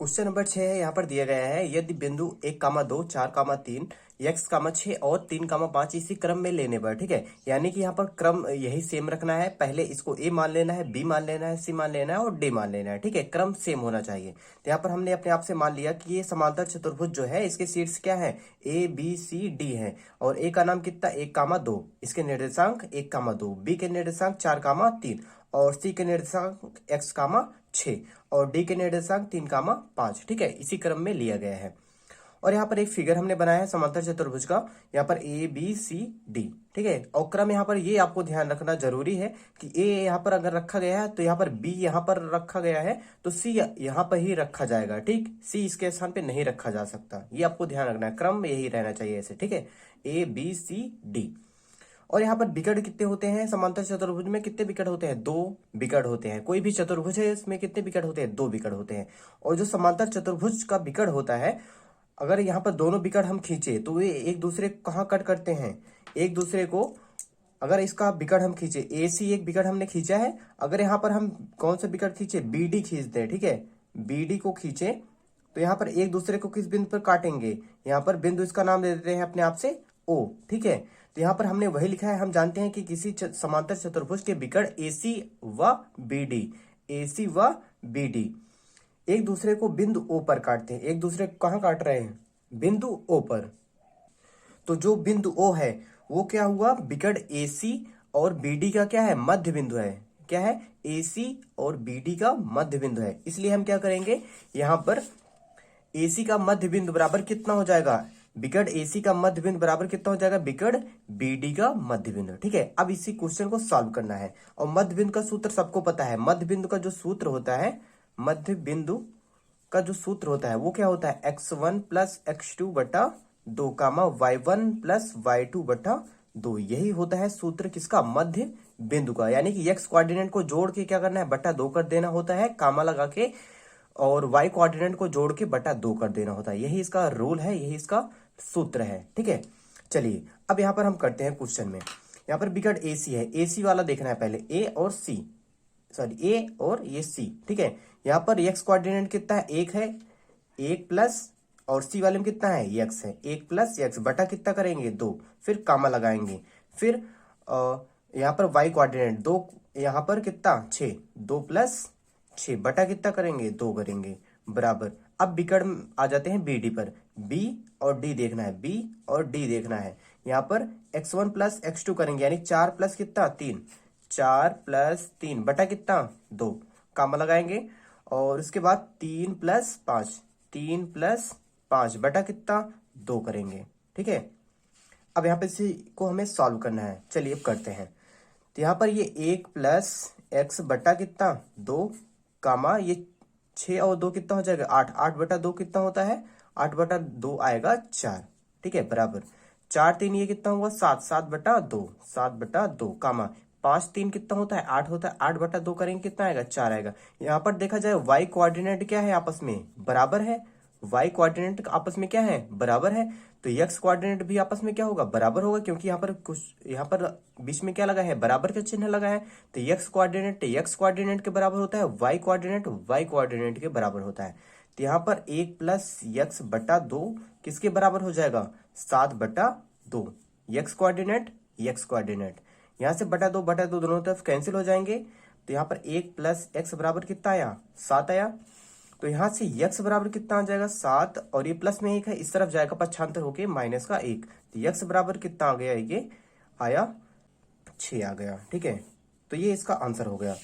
Question number 6 है। यहाँ पर दिया गया है यदि बिंदु 1,2 4,3 x,6 और 3,5 इसी क्रम में लेने पर, ठीक है। यानी कि यहाँ पर क्रम यही सेम रखना है। पहले इसको a मान लेना है, b मान लेना है, c मान लेना है और d मान लेना है, ठीक है। क्रम सेम होना चाहिए। तो यहाँ पर हमने अपने आप से मान लिया कि ये समांतर चतुर्भुज जो है इसके शीर्ष क्या है, a b c d है। और a का नाम कितना 1,2, इसके निर्देशांक 1,2, b के निर्देशांक 4,3 और c के निर्देशांक x,6 और d के निर्देशांक 3,5, ठीक है। इसी क्रम में लिया गया है। और यहाँ पर एक फिगर हमने बनाया है समांतर चतुर्भुज का, यहाँ पर ए बी सी डी, ठीक है। और क्रम यहाँ पर ये आपको ध्यान रखना जरूरी है कि ए यहाँ पर अगर रखा गया है तो यहाँ पर बी यहाँ पर रखा गया है तो सी यहाँ पर ही रखा जाएगा, ठीक। सी इसके स्थान पे नहीं रखा जा सकता, ये आपको ध्यान रखना है। क्रम यही रहना चाहिए ऐसे, ठीक है। A B C D. और यहाँ पर विकर्ण कितने होते हैं समांतर चतुर्भुज में, कितने विकर्ण होते हैं, 2 विकर्ण होते हैं। कोई भी चतुर्भुज है इसमें कितने विकर्ण होते हैं, 2 विकर्ण होते हैं। और जो समांतर चतुर्भुज का विकर्ण होता है, अगर यहाँ पर दोनों विकर्ण हम खींचे तो वे एक दूसरे को कहाँ कट करते हैं, एक दूसरे को। अगर इसका विकर्ण हम खींचे, ए सी एक विकर्ण हमने खींचा है, अगर यहाँ पर हम कौन सा विकर्ण खींचे, बी डी खींचते हैं, ठीक है। बी डी को खींचे तो यहाँ पर एक दूसरे को किस बिंदु पर काटेंगे, यहाँ पर बिंदु इसका नाम दे देते हैं अपने आप से ओ, ठीक है। तो यहाँ पर हमने वही लिखा है। हम जानते हैं कि किसी समांतर चतुर्भुज के विकर्ण एसी व बीडी, एसी व बीडी एक दूसरे को बिंदु ओ पर काटते हैं। एक दूसरे को कहाँ काट रहे हैं, बिंदु ओ पर। तो जो बिंदु ओ है वो क्या हुआ, विकर्ण एसी और बीडी का क्या है, मध्य बिंदु है। क्या है, एसी और बीडी का मध्य बिंदु है। इसलिए हम क्या करेंगे, यहाँ पर एसी का मध्य बिंदु बराबर कितना हो जाएगा, विकर्ण एसी का मध्य बिंदु बराबर कितना हो जाएगा, विकर्ण बीडी का मध्य बिंदु, ठीक है। अब इसी क्वेश्चन को सॉल्व करना है। और मध्य बिंदु का सूत्र सबको पता है। मध्य बिंदु का जो सूत्र होता है, मध्य बिंदु का जो सूत्र होता है वो क्या होता है, x1 प्लस x2 बटा 2 कामा y1 प्लस y2 बटा 2। यही होता है सूत्र किसका, मध्य बिंदु का। यानी कि x कोऑर्डिनेट को जोड़ के क्या करना है, बटा 2 कर देना होता है कामा लगा के, और y कोऑर्डिनेट को जोड़ के बटा 2 कर देना होता है। यही इसका रूल है, यही इसका सूत्र है, ठीक है। चलिए अब यहाँ पर हम करते हैं क्वेश्चन में। यहाँ पर विकर्ण एसी है, एसी वाला देखना है पहले, ए और सी, सॉरी ए और ये सी, ठीक है। यहाँ पर x कोऑर्डिनेट कितना है, 1 है, 1 प्लस, और सी वाले में कितना है, x है, 1 प्लस x बटा कितना करेंगे, 2, फिर कामा लगाएंगे। फिर यहाँ पर y कोऑर्डिनेट 2, यहाँ पर कितना 6, 2 प्लस 6 बटा कितना करेंगे, 2 करेंगे, बराबर। अब विकर्ण आ जाते हैं बी डी पर, b और d देखना है, b और d देखना है। यहाँ पर x1 प्लस x2 करेंगे, यानी 4 प्लस कितना 3, 4 प्लस 3 बटा कितना 2, कामा लगाएंगे। और उसके बाद 3 प्लस 5, 3 प्लस 5 बटा कितना 2 करेंगे, ठीक है। अब यहाँ पे इसी को हमें सॉल्व करना है। चलिए अब करते हैं। तो यहाँ पर ये 1 प्लस x बटा कितना 2 कामा ये 6 और 2 कितना हो जाएगा 8, 8 बटा 2 कितना होता है, 8 बटा 2 आएगा 4, ठीक है, बराबर। 4 3 ये कितना हुआ 7, 7 बटा 2, 7 बटा 2 कामा 5 3 कितना होता है 8 होता है, 8 बटा 2 करेंगे कितना आएगा 4 आएगा। यहाँ पर देखा जाए y कोऑर्डिनेट क्या है, आपस में बराबर है। y कोऑर्डिनेट आपस में क्या है, बराबर है। तो x कोऑर्डिनेट भी आपस में क्या होगा, बराबर होगा, क्योंकि यहाँ पर कुछ, यहाँ पर बीच में क्या लगा है, बराबर का चिन्ह लगा है। तो x कोऑर्डिनेट के बराबर होता है, y कोऑर्डिनेट के बराबर होता है। तो यहाँ पर 1 प्लस x बटा 2 किसके बराबर हो जाएगा, 7 बटा 2। x कोऑर्डिनेट यहाँ से बटा 2 दोनों तरफ कैंसिल हो जाएंगे। तो यहाँ पर 1 प्लस x बराबर कितना आया, 7 आया। तो यहाँ से x बराबर कितना आ जाएगा 7, और ये प्लस में 1 है, इस तरफ जाएगा पक्षांतर होके माइनस का 1। तो x बराबर कितना आ गया, ये आया 6 आ गया, ठीक है। तो ये इसका आंसर हो गया।